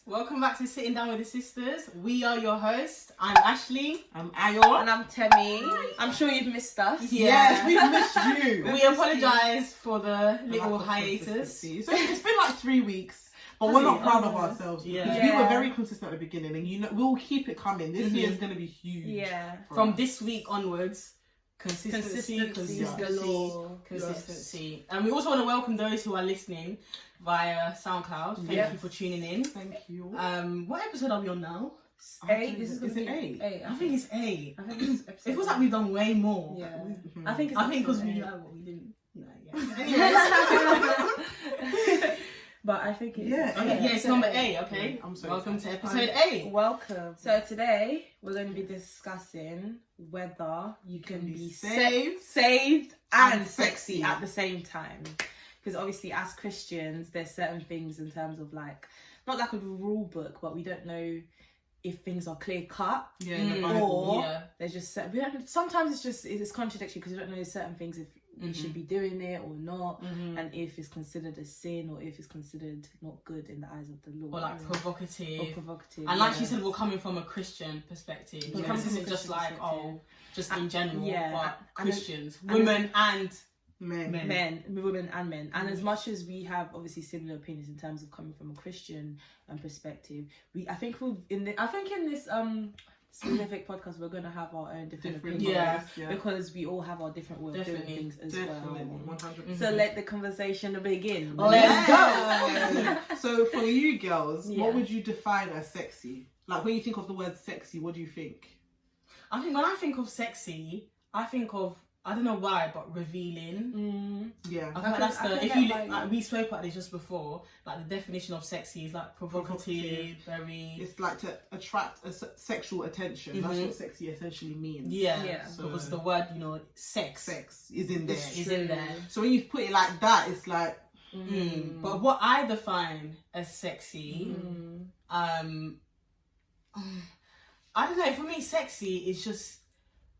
Welcome back to Sitting Down with the Sisters. We are your hosts. I'm Ashley. I'm Ayo. And I'm Temi. I'm sure you've missed us. Yes, we've missed you. We apologise for the little hiatus. So it's been like 3 weeks, but we're not proud of ourselves because we were very consistent at the beginning, and we'll keep it coming. This year is going to be huge. Yeah. From this week onwards, consistency. And we also want to welcome those who are listening via SoundCloud. Thank you for tuning in. Thank you. What episode are we on now? 8. Is it 8? I think it's 8. I think it's episode It feels like we've done way more. Yeah. Mm-hmm. I think because we know what we didn't. Anyways. But I think it's it's number 8. Okay. Yeah, I'm so Welcome excited. to episode 8. Welcome. So today we're going to be discussing whether you can be saved and sexy at the same time. Because obviously as Christians, there's certain things in terms of like, not like a rule book, but we don't know if things are clear cut. Yeah, in the Bible. Or there's just certain, sometimes it's contradictory because we don't know certain things if we should be doing it or not, and if it's considered a sin or if it's considered not good in the eyes of the Lord. Or like provocative. And like you said, we're coming from a Christian perspective. Yeah. This isn't just like, just in general, but Christians, and women and women and men. And as much as we have obviously similar opinions in terms of coming from a Christian perspective, I think in this specific podcast we're going to have our own different opinions, because we all have our different way of doing things as well. 100%. So let the conversation begin. Let's go. So for you girls, what would you define as sexy? Like when you think of the word sexy, what do you think? I think when I think of sexy, I think of, I don't know why, but revealing. Yeah. I think that's like we spoke about this just before. Like the definition of sexy is like provocative, very. It's like to attract sexual attention. That's what sexy essentially means. Yeah. So, because the word, sex is in there. So So when you put it like that, it's like. But what I define as sexy, I don't know. For me, sexy is just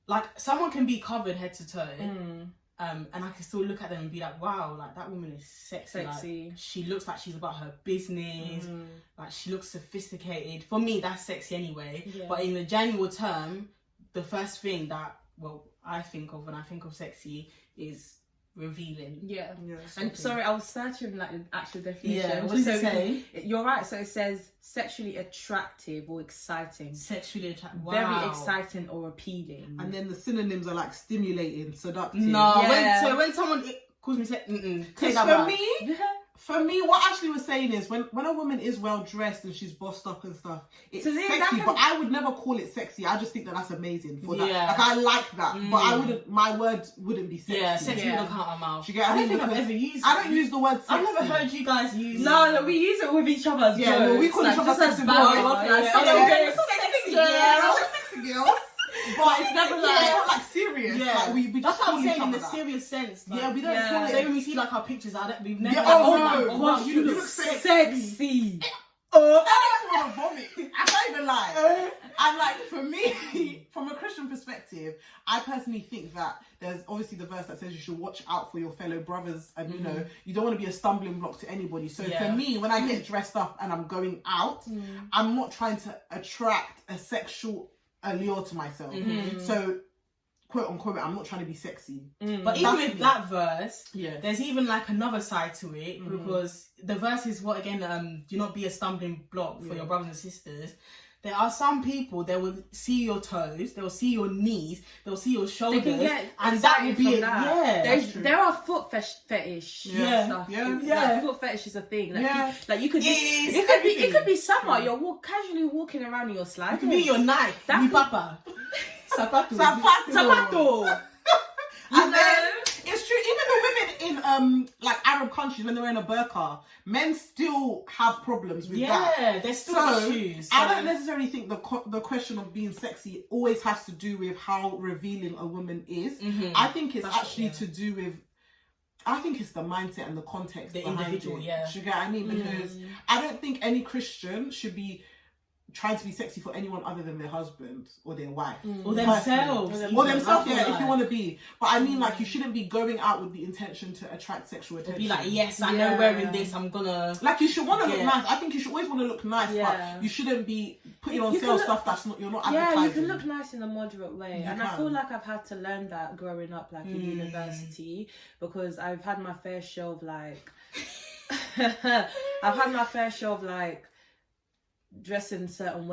like someone can be covered head to toe, and I can still look at them and be like, wow, like that woman is sexy. Like, she looks like she's about her business. Like she looks sophisticated. For me, that's sexy anyway. Yeah. But in the general term, the first thing that I think of when I think of sexy is revealing. And sorry, I was searching like the actual definition. What does it say? You're right. So it says sexually attractive or exciting. Sexually attractive. Wow. Very exciting or appealing. And then the synonyms are like stimulating, seductive. No. When someone calls me For me, what Ashley was saying is when a woman is well dressed and she's bossed up and stuff, it's sexy. But I would never call it sexy. I just think that's amazing for that. Like I like that, but I wouldn't. My word wouldn't be sexy. Yeah, sexy wouldn't come out my mouth. Do you get what I mean? I don't think I've ever used it. I don't use the word sexy. I've never heard you guys use it. No, we use it with each other. Yeah, well, we call each other sexy boys. Sexy girls. But it's never like, it's not like serious. Yeah, like we that's just what I'm saying in the that. serious sense. Like, We don't call it. Say when we see like our pictures, we've never. Wow, you look sexy. I don't want to vomit. I can't even lie. And like for me, from a Christian perspective, I personally think that there's obviously the verse that says you should watch out for your fellow brothers, and you don't want to be a stumbling block to anybody. So for me, when I get dressed up and I'm going out, I'm not trying to attract a sexual allure to myself. So quote unquote, I'm not trying to be sexy. But even with that verse, there's even like another side to it, because the verse is what again, do not be a stumbling block for your brothers and sisters. There are some people, they will see your toes, they will see your knees, they will see your shoulders, and that will be it. There are foot fetish stuff. Like, foot fetish is a thing. Like, you could it could be summer. You're casually walking around in your slide. It could be your Nike, mi papa, zapato. And then it's true. Even the women in like Arab countries, when they're in a burqa, men still have problems with that. Yeah, there's still issues. I don't necessarily think the question of being sexy always has to do with how revealing a woman is. I think it's actually to do with. I think it's the mindset and the context, the individual. Do you get what I mean? Because I don't think any Christian should be trying to be sexy for anyone other than their husband or their wife. Or themselves. Or themselves, yeah, if you want to be. But I mean, like, you shouldn't be going out with the intention to attract sexual attention. Be like, yes, I know wearing this, I'm gonna... Like, you should want to look nice. I think you should always want to look nice, but you shouldn't be putting on sale stuff that's not, you're not advertising. Yeah, you can look nice in a moderate way. I feel like I've had to learn that growing up, like, in university, because I've had my fair share of, like... I've had my fair share of, like, dress in a certain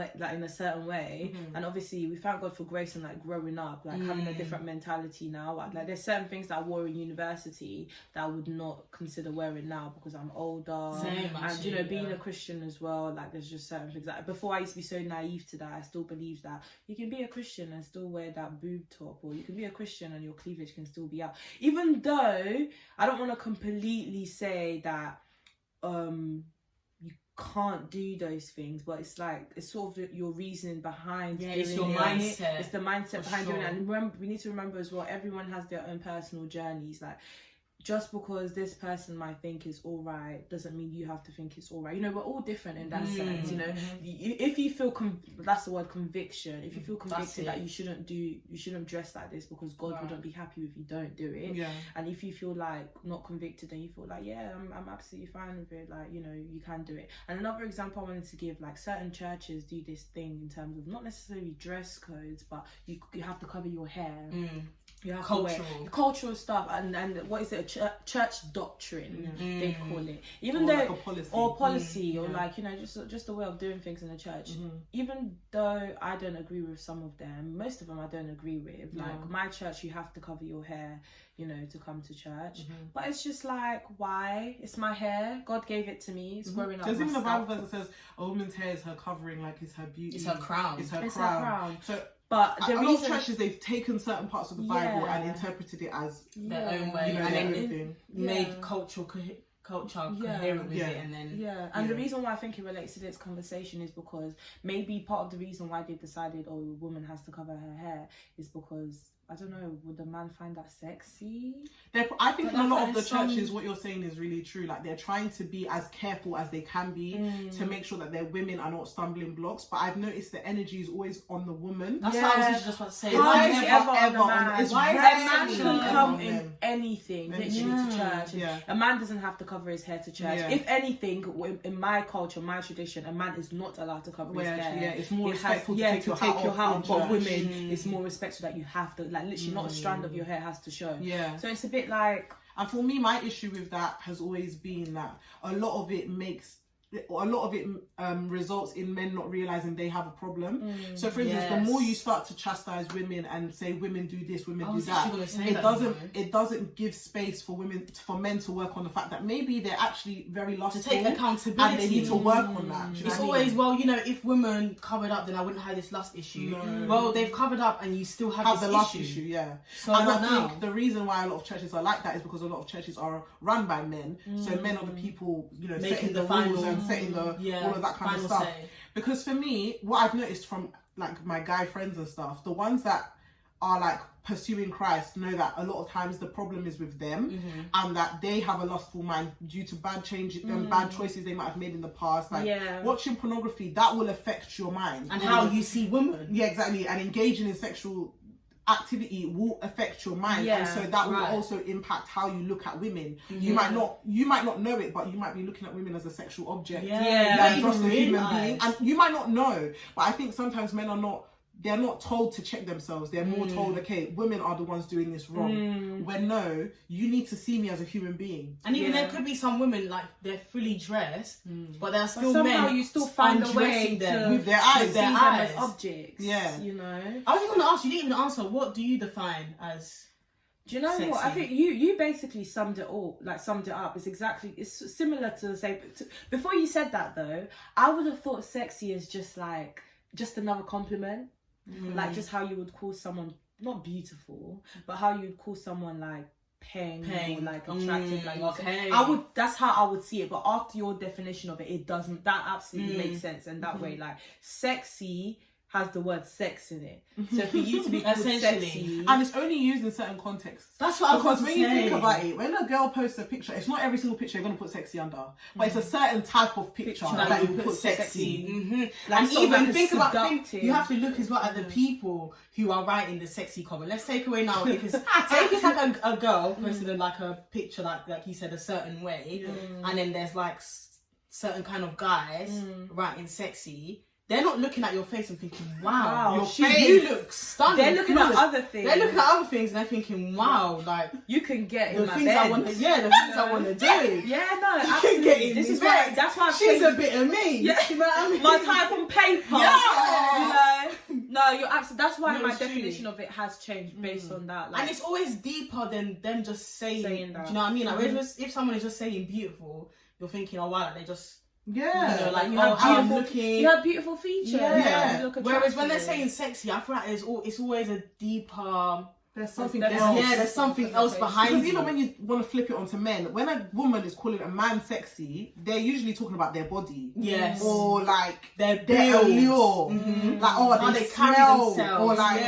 way, and obviously we thank God for grace and like growing up, like having a different mentality now. Like there's certain things that I wore in university that I would not consider wearing now because I'm older. And you know, being a Christian as well, like there's just certain things that before I used to be so naive to that. I still believe that you can be a Christian and still wear that boob top, or you can be a Christian and your cleavage can still be out, even though I don't want to completely say that can't do those things, but it's like it's sort of your reasoning behind doing it's your mindset. It's the mindset behind doing it. And remember, we need to remember as well, everyone has their own personal journeys. Like just because this person might think it's all right doesn't mean you have to think it's all right. You know, we're all different in that sense. You know, if you feel that's the word, conviction. If you feel convicted that you shouldn't dress like this because God wouldn't be happy if you don't do it. And if you feel like not convicted and you feel like I'm absolutely fine with it, like, you know, you can do it. And another example I wanted to give, like certain churches do this thing in terms of not necessarily dress codes, but you have to cover your hair. You have cultural stuff, and what is it? Church doctrine they call it. Even though, like policy, or like, you know, just a way of doing things in the church. Even though I don't agree with some of them, most of them I don't agree with. Like my church, you have to cover your hair, you know, to come to church. But it's just like, why? It's my hair. God gave it to me. It's growing up. There's even the Bible verse that says a woman's hair is her covering, like it's her beauty. It's her crown. It's her crown. So. But a lot of churches, they've taken certain parts of the Bible and interpreted it as their own way, you know, and then made culture coherent with it, and then and the reason why I think it relates to this conversation is because maybe part of the reason why they decided, a woman has to cover her hair, is because, I don't know, would the man find that sexy? I think in a lot of the churches, what you're saying is really true. Like, they're trying to be as careful as they can be to make sure that their women are not stumbling blocks. But I've noticed the energy is always on the woman. That's what I was just about to say. Why is it ever on the man? Why a man can come in anything, literally, to church. A man doesn't have to cover his hair to church. If anything, in my culture, my tradition, a man is not allowed to cover his hair. It's more respectful to take your hat off. But women, it's more respectful that you have to, like, literally not a strand of your hair has to show. So it's a bit like... And for me, my issue with that has always been that a lot of it results in men not realizing they have a problem. So for instance, the more you start to chastise women and say women do this, women do that, it doesn't give space for men to work on the fact that maybe they're actually very lustful, to take accountability, and they need to work on that. It's always, well, you know, if women covered up, then I wouldn't have this lust issue. Well, they've covered up and you still have the lust issue. So and I think the reason why a lot of churches are like that is because a lot of churches are run by men. So men are the people, you know, setting the rules and setting all of that kind of stuff. Because for me, what I've noticed from like my guy friends and stuff, the ones that are like pursuing Christ know that a lot of times the problem is with them, and that they have a lustful mind due to bad changes and bad choices they might have made in the past. Like watching pornography, that will affect your mind and how you see women. Exactly. And engaging in sexual activity will affect your mind, and so that will also impact how you look at women. You might not know it, but you might be looking at women as a sexual object, like just a human being, and you might not know. But I think sometimes men they're not told to check themselves. They're more told, okay, women are the ones doing this wrong. When no, you need to see me as a human being. And even there could be some women, like, they're fully dressed, but there are still somehow men you still find a way them with their eyes, see them as objects. You know. I was going to ask you, didn't even answer. What do you define as? Do you know sexy? what? I think you basically summed it up. It's similar to the same. Before you said that though, I would have thought sexy is just another compliment. Like just how you would call someone not beautiful, but how you would call someone like peng or like attractive. That's how I would see it. But after your definition of it, it doesn't. That absolutely makes sense. And that way, like sexy has the word sex in it. So for you to be called sexy, and it's only used in certain contexts. That's what I was because when you think about it, when a girl posts a picture, it's not every single picture you're gonna put sexy under, but it's a certain type of picture that you put sexy. And even think about seductive. you have to look as well at the people who are writing the sexy comment. Let's take away now if it's like a girl posted like a picture like you said a certain way, and then there's like certain kind of guys writing sexy. They're not looking at your face and thinking, wow, your face, you look stunning. They're looking at other things. They're looking at other things and they're thinking, wow, like you can get the in my things bed. I want to, the things I want to do. Yeah, no, absolutely. This is why. That's why she's a bit of me. Yeah, you know what I mean? My type on paper. Yeah. You know, no, you're absolutely. That's why my definition of it has changed based on that. Like, and it's always deeper than them just saying that. Do you know what I mean? Like, if someone is just saying beautiful, you're thinking, oh wow, like they just. Yeah, you know, like you have beautiful features. Yeah. Whereas when they're saying sexy, I feel like it's always a deeper. There's something else. Yeah, there's something else behind. Because even when you want to flip it onto men, when a woman is calling a man sexy, they're usually talking about their body. Yes. Or like their allure. Like how they carry themselves. Or like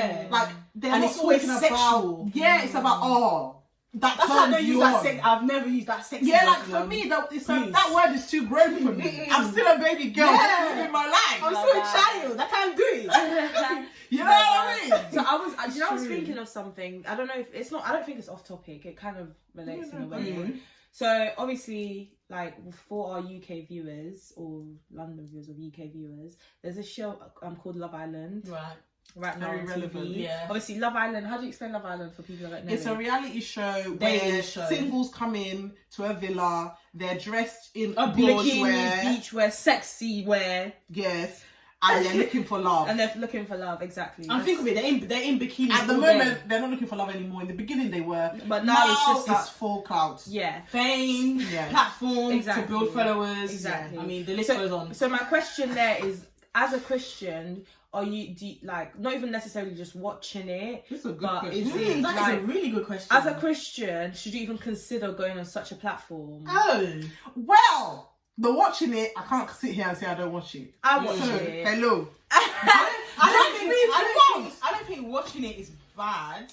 they're and not it's always talking sexual. about. Yeah, it's about that's how they use that sex. I've never used that sex. Yeah, like for me, that word is too grown for me. I'm still a baby girl living my life. I'm still a child. I can't do it. You know what I mean? So I was thinking of something. I don't know if it's not. I don't think it's off topic. It kind of relates in a way. So obviously, like for our UK viewers or London viewers or UK viewers, there's a show called Love Island. Right now on TV. Yeah. Obviously, Love Island. How do you explain Love Island for people that don't know? It's a reality show where singles come in to a villa. They're dressed in beach wear, sexy wear. Yes. And they're looking for love. And they're looking for love, exactly. And think of it, they're in bikinis. At the moment, they're not looking for love anymore. In the beginning, they were. But now it's full clout. Yeah. Fame, platform to build followers. Exactly. I mean, the list goes on. So my question there is, as a Christian, do you like not even necessarily just watching it? That's a good question. That is a really good question. As a Christian, should you even consider going on such a platform? Oh, well, the watching it, I can't sit here and say I don't watch it. I watch it. Hello. I don't think watching it is bad.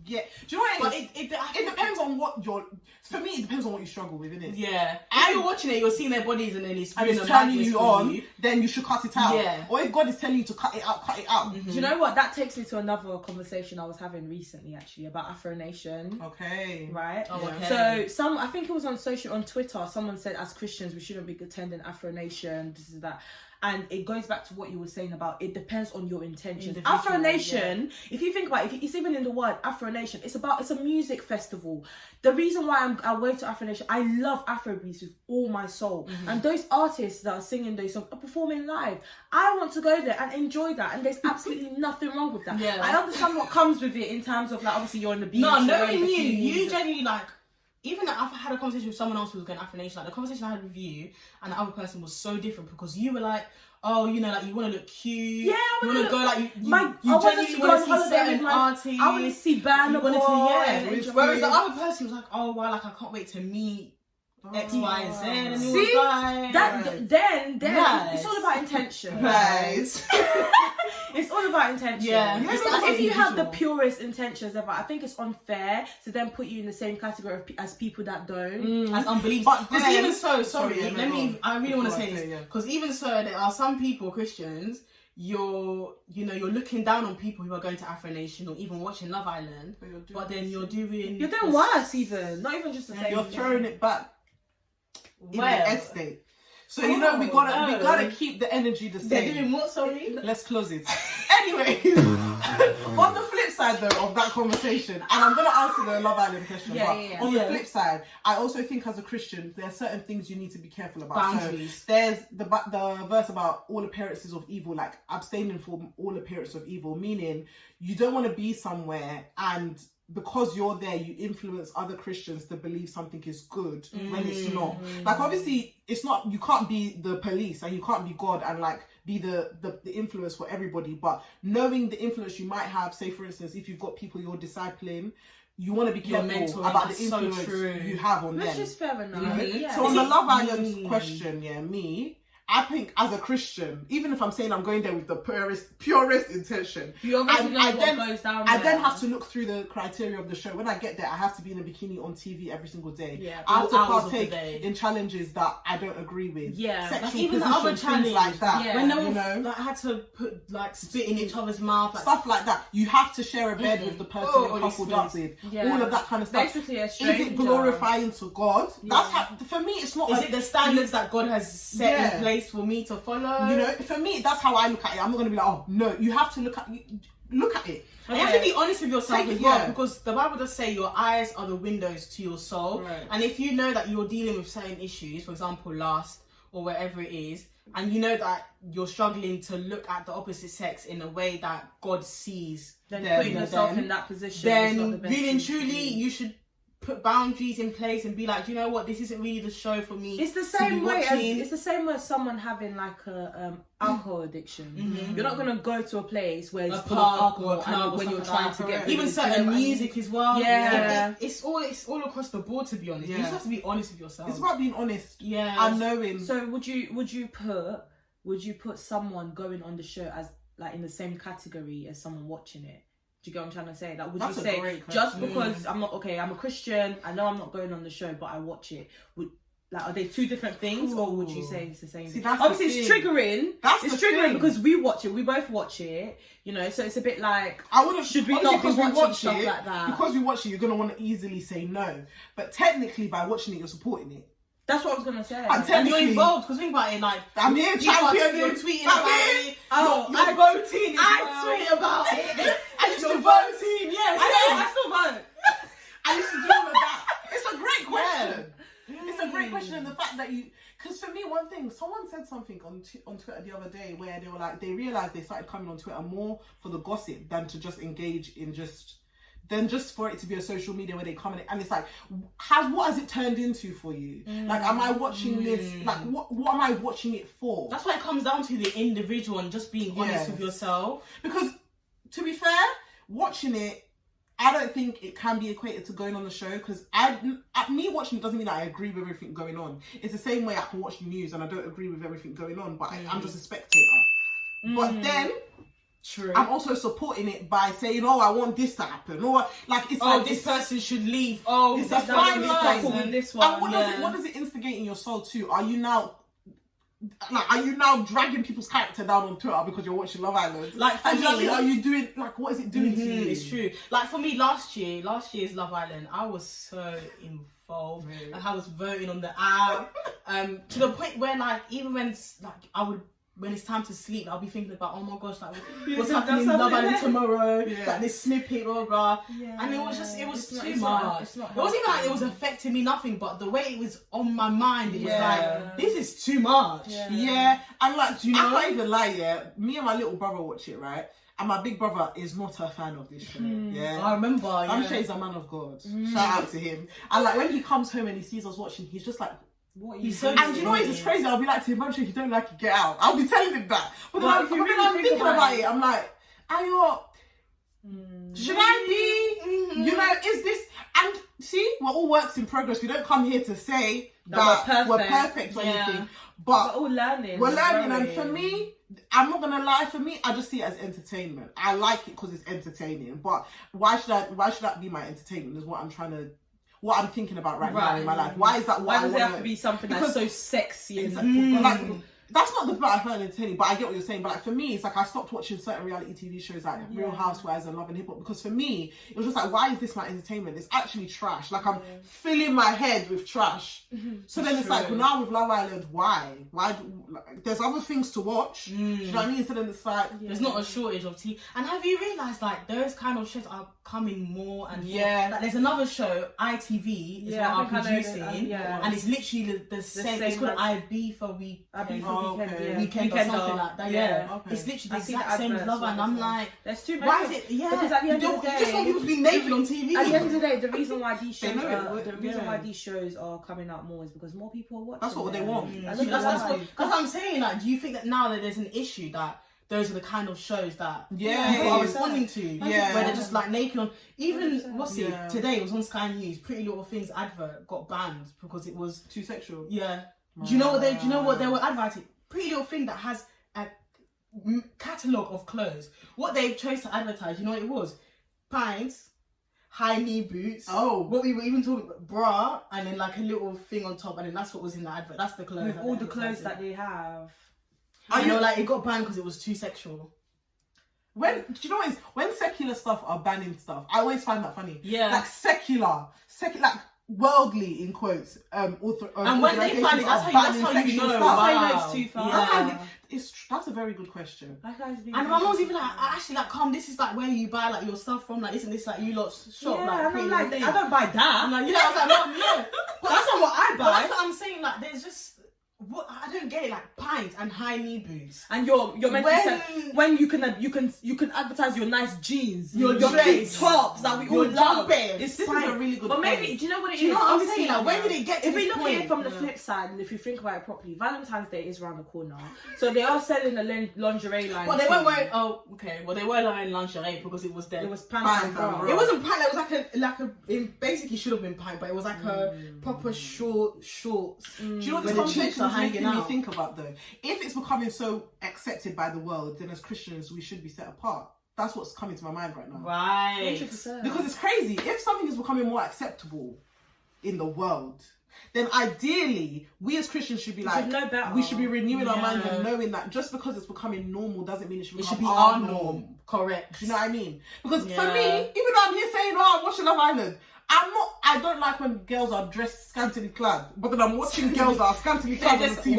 Yeah, do you know what it is? But it depends on what you're. For me, it depends on what you struggle with, innit? Yeah. If you're watching it, you're seeing their bodies, and then it's turning you on. Then you should cut it out. Yeah. Or if God is telling you to cut it out, cut it out. Do you know what? That takes me to another conversation I was having recently, actually, about Afro Nation. Okay. Right. Oh, okay. So I think it was on Twitter. Someone said, as Christians, we shouldn't be attending Afro Nation. This is that. And it goes back to what you were saying about it depends on your intentions. Afro Nation, if you think about it, it's even in the word Afro Nation, it's a music festival. The reason why I went to Afro Nation, I love Afrobeats with all my soul. And those artists that are singing those songs are performing live. I want to go there and enjoy that. And there's absolutely nothing wrong with that. Yeah. I understand what comes with it in terms of like, obviously you're on the beach. No, knowing you genuinely like, even I've had a conversation with someone else who was going Afro Nation, like the conversation I had with you and the other person was so different because you were like, oh, you know, like you want to look cute. Yeah, you want to go like you genuinely want to see certain artists. I want to see Burna Boy. Whereas the other person was like, oh wow, like I can't wait to meet X, Y, and Z. And it was like, then it's all about intention. Right. It's all about intention. Yeah. If you have the purest intentions ever, I think it's unfair to then put you in the same category as people that don't. As unbelievable. Because even so, I really want to say this. Because even so, there are some people, Christians, you're looking down on people who are going to Afro Nation or even watching Love Island, but then you're doing worse even. Not even just the same. You're throwing it back in the estate. So we gotta keep the energy the same. They're doing what, sorry? Let's close it. Anyway, on the flip side though of that conversation, and I'm gonna answer the Love Island question, on the flip side, I also think as a Christian, there are certain things you need to be careful about. Boundaries. So there's the verse about all appearances of evil, like abstaining from all appearance of evil, meaning you don't want to be somewhere and because you're there, you influence other Christians to believe something is good when it's not. Like, obviously, it's not, you can't be the police and you can't be God and like be the influence for everybody. But knowing the influence you might have, say for instance, if you've got people you're discipling, you want to be careful about the influence you have on them. Which is fair enough. So on the Love Island question, me, I think as a Christian, even if I'm saying I'm going there with the purest intention, you obviously know what goes down there. I then have to look through the criteria of the show. When I get there, I have to be in a bikini on TV every single day. Yeah, I have to partake in challenges that I don't agree with. Yeah, sexual even the other challenge like that. Yeah. When they were, like, had to put like spit in each other's mouth, like, stuff like that. You have to share a bed with the person you're coupled up with. Yeah. All of that kind of stuff. Basically, a is stranger. it glorifying to God? That's how, for me. It's not. Is it the standards that God has set in place for me to follow? You know, for me, that's how I look at it. I'm not going to be like, oh no, you have to look at it. And you have to be honest with yourself as well, yeah. because the Bible does say your eyes are the windows to your soul. Right. And if you know that you're dealing with certain issues, for example, lust or whatever it is, and you know that you're struggling to look at the opposite sex in a way that God sees, then putting yourself in that position, then really and truly, you should put boundaries in place and be like, you know what, this isn't really the show for me. It's the same way as someone having like a alcohol addiction. Mm-hmm. You're not gonna go to a place where it's full of alcohol and when you're trying to get even certain music as well. Yeah, it's all across the board, to be honest. You just have to be honest with yourself. It's about being honest. Yeah, and knowing. So would you put someone going on the show as like in the same category as someone watching it? Do you get what I'm trying to say? Like, would you say just because I'm a Christian, I know I'm not going on the show, but I watch it? Are they two different things, or would you say it's the same? See, obviously, it's triggering. It's triggering because we watch it. We both watch it. You know, so it's a bit like I wouldn't. Should we not be watching stuff like that? Because we watch it, you're gonna want to easily say no. But technically, by watching it, you're supporting it. That's what I was gonna say. And you're involved because think about it, like I'm here, champion. You're tweeting about it. Oh, you're voting. I tweet about it. I used to voting. Yes, I still vote. I used to do all of that. It's a great question. It's a great question, and the fact that because for me, one thing, someone said something on Twitter the other day where they were like, they realized they started coming on Twitter more for the gossip than to just engage in just for it to be a social media where they come in, and it's like, what has it turned into for you? Like, am I watching this? Like, what am I watching it for? That's why it comes down to the individual and just being honest with yourself. Because, to be fair, watching it, I don't think it can be equated to going on the show, because me watching it doesn't mean that I agree with everything going on. It's the same way I can watch the news and I don't agree with everything going on, but I'm just a spectator. But then, true, I'm also supporting it by saying, oh, I want this to happen, or like it's like this person should leave. Oh, it's a fine line with this one. And what does it instigate in your soul too? Are you now dragging people's character down on Twitter because you're watching Love Island? Like, for me, are you doing, like, what is it doing to you? It's true. Like, for me, last year's Love Island, I was so involved. Really? Like, I was voting on the app, to the point where, like, even when it's time to sleep, I'll be thinking about, oh my gosh, like, what's happening in Love Island tomorrow? Yeah. Like, this snippet, blah, blah. Yeah. And it was too much. It wasn't even like it was affecting me, nothing, but the way it was on my mind, it was like, this is too much. Yeah. And like, I can't even lie, me and my little brother watch it, right? And my big brother is not a fan of this show. Yeah, I remember. I'm sure he's a man of God. Shout out to him. And like, when he comes home and he sees us watching, he's just like, what are you and you know what, it's crazy. I'll be like to him, I'm sure if you don't like it, get out. I'll be telling him that. But then I'm thinking about it. I'm like, should I be? You know, is this? And see, we're all works in progress. We don't come here to say that we're perfect or anything. But we're all learning. We're learning, and for me, I'm not gonna lie. For me, I just see it as entertainment. I like it because it's entertaining. But why should that be my entertainment? Is what I'm thinking about right now in my life. Why is that? Why does it have to be something that's so sexy and like, that's not the part I find entertaining, but I get what you're saying. But like, for me, it's like I stopped watching certain reality TV shows like Real Housewives and Love and Hip Hop, because for me, it was just like, why is this my entertainment? It's actually trash. Like, I'm filling my head with trash. So then it's like, well, now with Love Island, why? There's other things to watch. Do you know what I mean? So then it's like, there's not a shortage of TV. And have you realised, like, those kind of shows are coming more and more? Like, there's another show, ITV, is what I'm producing, and it's literally the same. It's called IB4 Weekend or something like that. It's literally the exact same as Love, and I'm like, there's too many. Why is it? Because at the end of the day, you just want people to be naked on TV. At the end of the day, the reason why these shows are coming out more is because more people are watching. That's what they want. That's what I'm saying. Like, do you think that now that there's an issue that those are the kind of shows that people are responding to? Where they're just like naked on. Even today it was on Sky News. Pretty Little Things advert got banned because it was too sexual. Yeah. Do you know what they were advertising? pretty little thing that has a catalogue of clothes. What they've chose to advertise, you know what it was? Pints, high knee boots. Oh. What we were even talking about, bra, and then like a little thing on top, and then that's what was in the advert. That's the clothes. With all the clothes that they have. I know, like, it got banned because it was too sexual. Do you know what it is? When secular stuff are banning stuff, I always find that funny. Yeah. Like secular, like worldly in quotes. And when they find it, that's how you know. Wow. It's too far. Yeah. That's a very good question. And my mom's even like, actually, like, come, this is like where you buy like your stuff from. Like, isn't this like you lot's shop? Yeah, like, I'm like, I don't buy that. I'm like, yeah, I was like, Mom, yeah. But that's not what I buy. But that's what I'm saying. Like, there's just. What I don't get it, like pints and high knee boots, and you're meant to say when you can advertise your nice jeans, your big tops that we all love. This is a really good. But maybe do you know what it is? Do you know what I'm saying? Like, when did it get to if this we look point? at it from the flip side, and if you think about it properly, Valentine's Day is around the corner, so they are selling a lingerie line. Well, they weren't wearing. Oh, okay. Well, they were wearing lingerie because it was there. It was pants and bra. It wasn't pant. It was like a. It basically should have been pant, but it was like a proper shorts. Do you know what this conversation is making me think about though? If it's becoming so accepted by the world, then as Christians we should be set apart. That's what's coming to my mind right now. Right. 100%. Because it's crazy. If something is becoming more acceptable in the world, then ideally we as Christians should be like, know better. we should be renewing our minds and knowing that just because it's becoming normal doesn't mean it should become be our norm. Correct. Do you know what I mean? Because for me, even though I'm here saying, oh, I'm watching Love Island, I don't like when girls are dressed scantily clad, but then I'm watching girls that are scantily clad on the TV.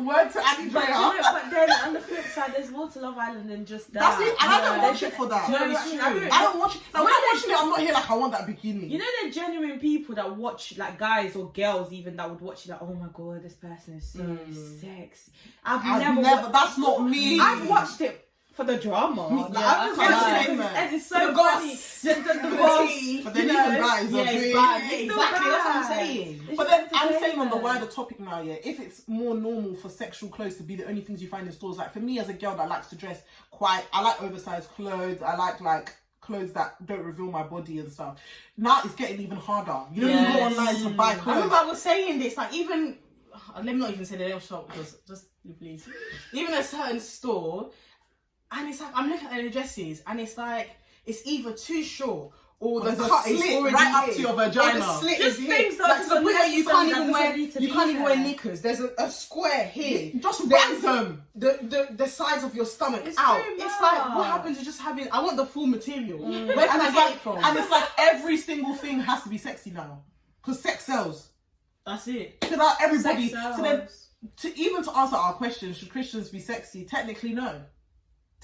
Word to Annie Dreyer. But then on the flip side, there's more to Love Island than just that. That's it, and I don't watch it for that. No, it's true. I don't watch it. Like, when I'm watching it, I'm not here like I want that bikini. You know, there are genuine people that watch, like guys or girls even, that would watch it like, oh my god, this person is so sexy. I've never. That's not me. I've watched it for the drama. Like, I've just watched it and it's so funny. The boss, but then even that is it's bad. Yeah, exactly, that's what I'm saying. But then I'm saying on the wider topic now, yeah, if it's more normal for sexual clothes to be the only things you find in stores, like for me as a girl that likes to dress I like oversized clothes, I like clothes that don't reveal my body and stuff. Now it's getting even harder. You know, you go online to buy clothes. I remember I was saying this, like even, let me not even say the name of shop because just please. Even a certain store, and it's like, I'm looking at the dresses and it's like, it's either too short or the cut is already right up to your vagina. Or the slit just is things here. Like, so you can't even wear knickers. There's a square here. Just random. The size of your stomach it's out. It's like, what happens to just having, I want the full material. Where can I get it from? And it's like every single thing has to be sexy now. Because sex sells. That's it. So now everybody, so then to answer our question, should Christians be sexy? Technically no.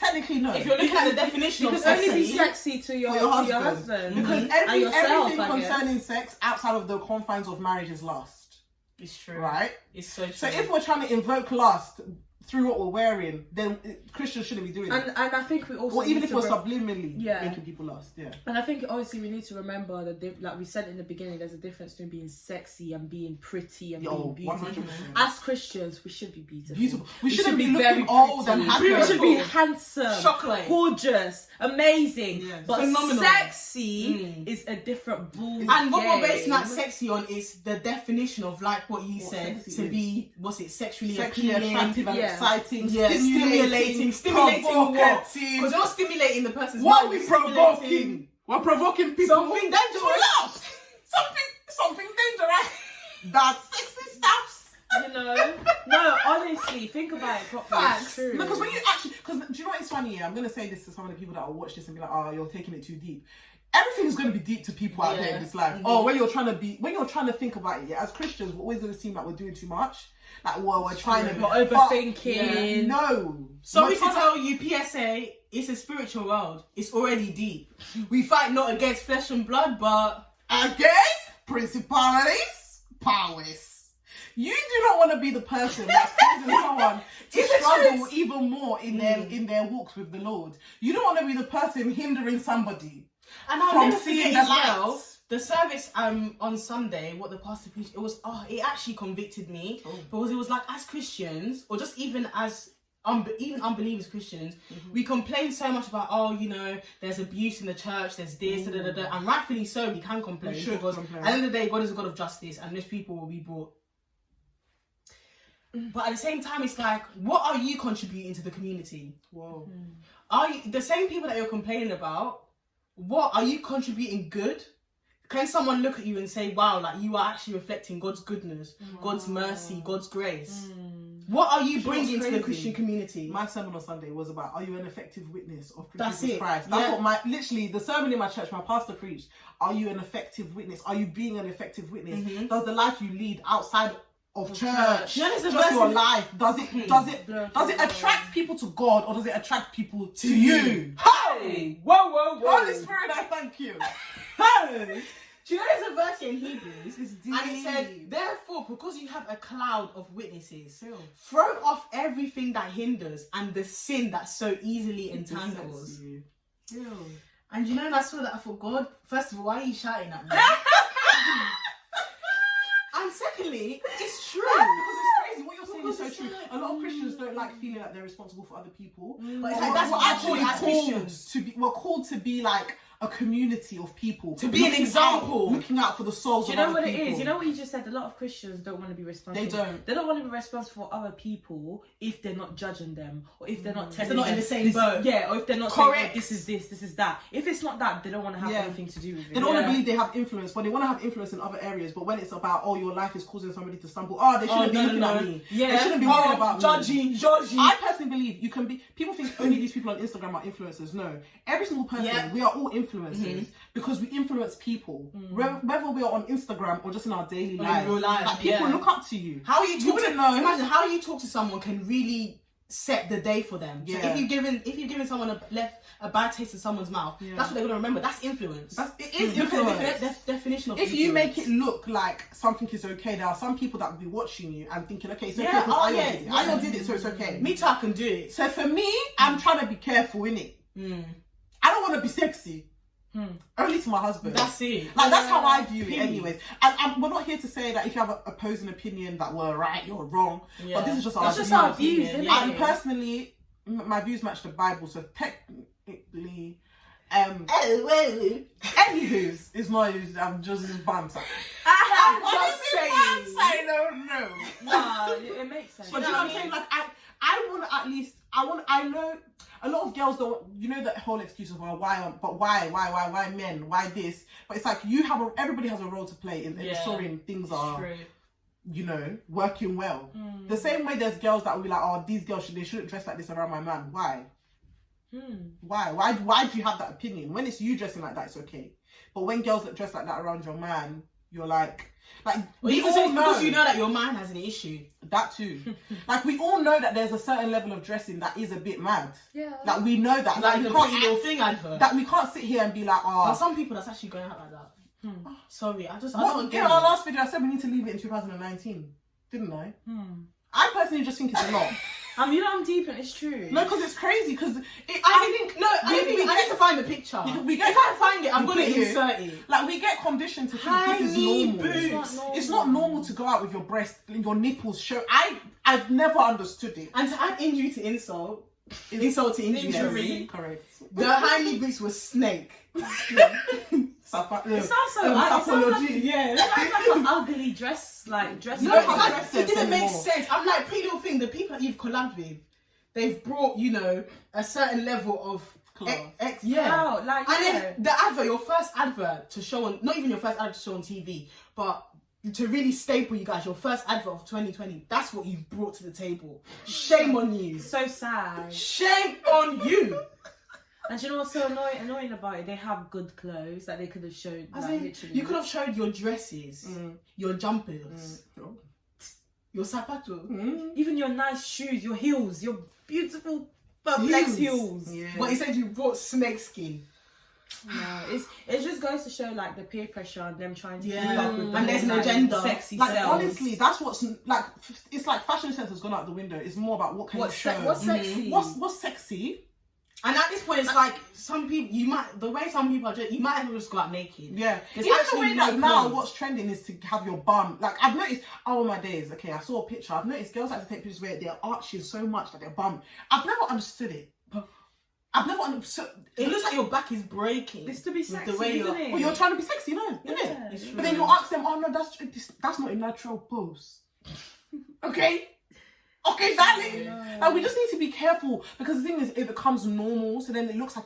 If you're looking at the definition of sexy, only be sexy to your husband. Because everything concerning sex outside of the confines of marriage is lust. It's true. Right? It's so true. So if we're trying to invoke lust through what we're wearing, then Christians shouldn't be doing it. And I think we also, or even if we're subliminally making people lust, And I think obviously we need to remember that, like we said in the beginning, there's a difference between being sexy and being pretty and being beautiful. 100%. As Christians, we should be beautiful. We shouldn't be looking very old and happy. We should be handsome, chocolate, gorgeous, amazing, but phenomenal. Sexy is a different ball. And what we're basing that sexy on is the definition of, like what you said, to be sexually attractive and exciting, stimulating what? Because you're not stimulating the person's what mind. Are we provoking? We're provoking people. Something dangerous. Something dangerous. That sexy stuff. You know? No, honestly, think about it properly. It's true. Because when you actually, because do you know what is funny? I'm gonna say this to some of the people that will watch this and be like, "Oh, you're taking it too deep." Everything is going to be deep to people out there in this life. Oh, when you're trying to think about it, as Christians, we're always going to seem like we're doing too much. Like, well, we're trying to... We're overthinking. No. Sorry to tell you, PSA, it's a spiritual world. It's already deep. We fight not against flesh and blood, but... against principalities, powers. You do not want to be the person that's causing someone to struggle even more in their walks with the Lord. You don't want to be the person hindering somebody. And I'll never forget as well, the service on Sunday, what the pastor preached, it actually convicted me. Because it was like, as Christians, or just even as even unbelievers Christians, we complain so much about, there's abuse in the church, there's this, and rightfully so, we can complain. Because at the end of the day, God is a God of justice, and those people will be brought. But at the same time, it's like, what are you contributing to the community? Whoa. Are you, the same people that you're complaining about, what are you contributing good? Can someone look at you and say, wow, like you are actually reflecting God's goodness, God's mercy, God's grace? What are you bringing to the Christian community? My sermon on Sunday was about, are you an effective witness of That's Jesus it. Christ? That's what literally, the sermon in my church, my pastor preached. Are you an effective witness? Are you being an effective witness? Does the life you lead outside of church, just your life, does it attract people to God, or does it attract people to you? Hey! Whoa! Holy Spirit, I thank you. Hey! Do you know there's a verse in Hebrews, and it said, therefore, because you have a cloud of witnesses, throw off everything that hinders and the sin that so easily entangles. And you know, I saw that, I thought, God, first of all, why are you shouting at me? And secondly, it's true. Because it's crazy. What you're saying is so true. A lot of Christians don't like feeling like they're responsible for other people. But it's like, that's what actually as Christians to be. We're called to be like a community of people, to be an example, looking out for the souls. Do you know what it is? You know what he just said? A lot of Christians don't want to be responsible. They don't want to be responsible for other people if they're not judging them, or if they're not telling them. They're not in the same boat. Yeah, or if they're not saying, oh, this is this, this is that. If it's not that, they don't want to have anything to do with it. They don't want to believe they have influence, but they want to have influence in other areas. But when it's about, oh, your life is causing somebody to stumble, they shouldn't be looking at me. Yeah, they shouldn't be worried about judging. I personally believe you can be. People think only these people on Instagram are influencers. No, every single person, we are all influencers. Because we influence people, whether we are on Instagram or just in our daily life. In real life, like, people look up to you. How you talk to imagine how you talk to someone can really set the day for them. So if you've given someone a bad taste in someone's mouth, that's what they're gonna remember. That's influence. It is influence. That's the definition of if influence. you make it look like something is okay, there are some people that will be watching you and thinking, okay, it's okay because Ayo did it, so it's okay. Me too, I can do it. So for me, I'm trying to be careful, innit? I don't want to be sexy. Only to my husband. That's it. Like that's how I view it, anyways. And we're not here to say that if you have an opposing opinion that we're right, you're wrong. But this is just our views. And personally, my views match the Bible, so technically, anywho's is not. I'm just banter. I'm just saying. I don't know. Nah, it makes sense. But you know what I'm saying? Like I want to at least. I know. A lot of girls don't, you know, that whole excuse of why men, why this? But it's like everybody has a role to play in ensuring things are, you know, working well. The same way there's girls that will be like, oh, these girls they shouldn't dress like this around my man. Why? Why do you have that opinion? When it's you dressing like that, it's okay. But when girls that dress like that around your man, you're like we all know because you know that your man has an issue. That too. Like we all know that there's a certain level of dressing that is a bit mad. Yeah. Like we know that. Like the Pretty Little Thing advert. That we can't sit here and be like, oh. There are some people that's actually going out like that. Sorry, I don't get in our last video I said we need to leave it in 2019, didn't I? I personally just think it's a lot. You know I'm deep and it's true. No, because it's crazy. Because I need to find the picture. If I find it, I'm gonna insert it. Like we get conditioned to think this is normal. It's not normal to go out with your breast, your nipples show. I've never understood it. And to add injury to insult to injury. Correct. The high knee boots was snake. It sounds so like an ugly dress, it didn't make sense. I'm like, Pretty Little Thing, the people that you've collabed with, they've brought, you know, a certain level of class. Then the advert, your first advert to show on, not even your first advert to show on TV, but to really staple you guys, your first advert of 2020, that's what you've brought to the table. Shame on you. So sad. Shame on you. And you know what's so annoying about it? They have good clothes that they could have showed. Literally. You could have showed your dresses, your jumpers, your zapato, even your nice shoes, your heels, your beautiful flex heels. Yeah. But he said you brought snake skin. No, it just goes to show like the peer pressure and them trying to keep up with and there's an agenda. Sexy like selves. Honestly, that's what's like. It's like fashion sense has gone out the window. It's more about what can you show. What's sexy? What's sexy? And at this point, it's like some people, the way some people are just, you might as well just go out naked. Yeah. There's even the way that no now point. what's trending is to have your bum. Like, I've noticed, my days, okay, I saw a picture. I've noticed girls like to take pictures where they're arching so much that their bum. I've never understood it. I've never understood. It looks like your back is breaking. It's to be sexy, the way isn't it? Well, you're trying to be sexy, no? Isn't it? It's true. But then you ask them, oh no, that's not a natural pose. Okay? Okay, darling. Like, we just need to be careful because the thing is, it becomes normal. So then it looks like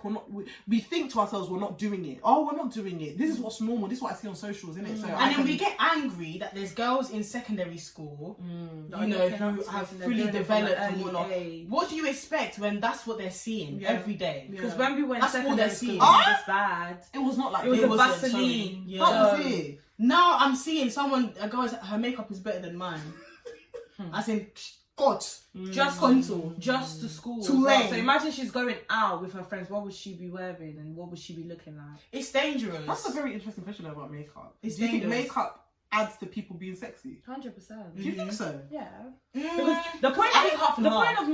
we think to ourselves, we're not doing it. Oh, we're not doing it. This is what's normal. This is what I see on socials, isn't it? So and then we get angry that there's girls in secondary school, you know, who have fully developed and whatnot. What do you expect when that's what they're seeing every day? Because when we went secondary school, it was bad. It was not like it was this. a Vaseline. That was it. Now I'm seeing a girl's, her makeup is better than mine. As in, God, just contour, just to school. To lane. So imagine she's going out with her friends. What would she be wearing and what would she be looking like? It's dangerous. That's a very interesting question about makeup. It's Do you think dangerous. makeup adds to people being sexy? 100%. Do you think so? Yeah. Because The point of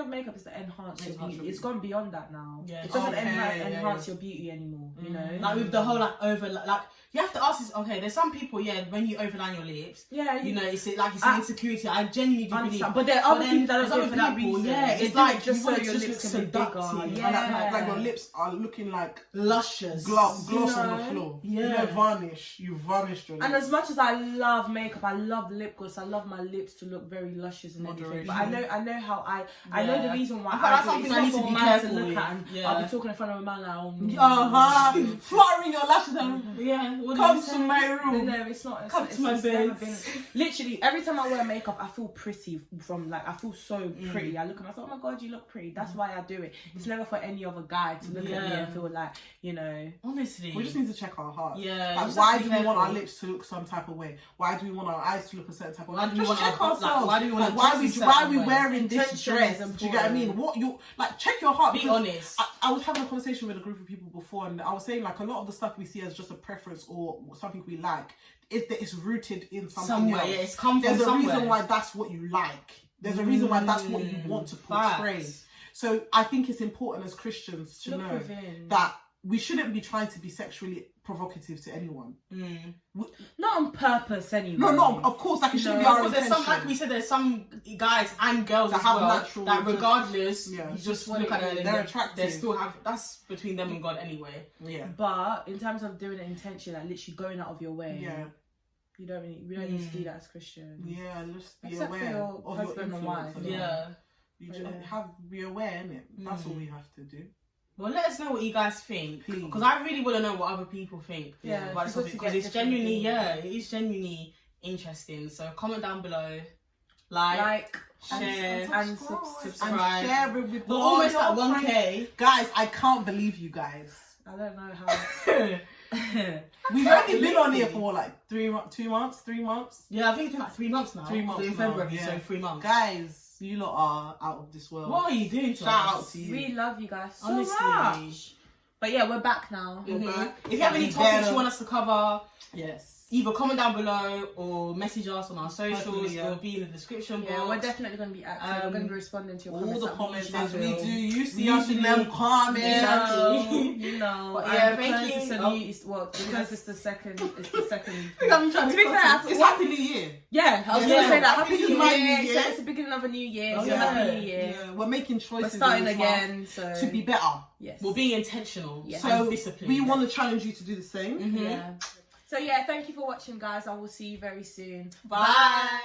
makeup is to enhance your beauty. It's gone beyond that now. Yeah. It doesn't enhance your beauty anymore. You know, like with the whole like you have to ask this. Okay, there's some people when you overline your lips, you know, it's an insecurity. I genuinely do believe, but there are other people that don't do it for that reason. Yeah, it's like just so your your lips can be bigger. Yeah, like your lips are looking like luscious, gloss on the floor. Yeah, you varnished your lips. And as much as I love makeup, I love lip gloss. I love my lips to look very luscious and everything. But I know how I know the reason why that's something I need to be careful to look with. at. And I'll be talking in front of a man like, fluttering your lashes and come to my room. No, it's not. Come to my bed. Literally, every time I wear makeup, I feel pretty. I feel so pretty. I look at myself, oh my God, you look pretty. That's why I do it. It's never for any other guy to look at me and feel like, you know. Honestly, we just need to check our hearts. Yeah. Like, why do we want our lips to look some type of way? Why do we want our eyes to look a certain type of way? Why do we want check our, ourselves. why do we want why are we wearing this dress? Do you get what I mean? What you like? Check your heart. Be honest. I was having a conversation with a group of people before, and I was saying like a lot of the stuff we see as just a preference or something we like, it's rooted in something else. Yeah, it's come from There's a somewhere. reason why that's what you like. There's a reason why that's what you want to portray. Facts. So I think it's important as Christians to know that we shouldn't be trying to be sexually provocative to anyone. Not on purpose, anyway. No, of course, like it shouldn't be our intention. Like we said, there's some guys and girls that as have well, natural, that regardless, you just look at it and they're attractive. They still have, that's between them and God anyway. Yeah. But in terms of doing it intentionally, like literally going out of your way, we don't need to do that as Christians. Yeah, just be Except aware for your of husband your and wife. influence. You just be aware, innit? That's all we have to do. Well, let us know what you guys think, because I really want to know what other people think. About this topic, because it's genuinely, it is genuinely interesting. So comment down below, like, share, and subscribe. And share it with We're almost at 1K. Guys, I can't believe you guys. I don't know how. We've only been on here for like 3 months. Yeah, I think it's been like 3 months now. 3 months in February, so 3 months. Guys, you lot are out of this world. What are you doing to Shout us? out to you. We love you guys so Honestly. much. But yeah, we're back now. We're back. If you have any topics you want us to cover, either comment down below or message us on our socials. It'll be in the description box. Yeah, we're definitely going to be active. We're going to be responding to your all comments. the comments as we will. do. You see us in them comments. You know. But yeah, thank you. Because it's the second. It's the second. I'm trying to be fair, it's Happy New Year. Yeah, I was going to say that. Happy This is New my Year. New Year. So it's the beginning of a new year. Oh, so Happy New Year. Yeah, we're making choices. We're starting in this again. month So to be better. Yes. We're being intentional. Yeah. So and disciplined. we want to challenge you to do the same. Yeah. So yeah, thank you for watching, guys. I will see you very soon. Bye.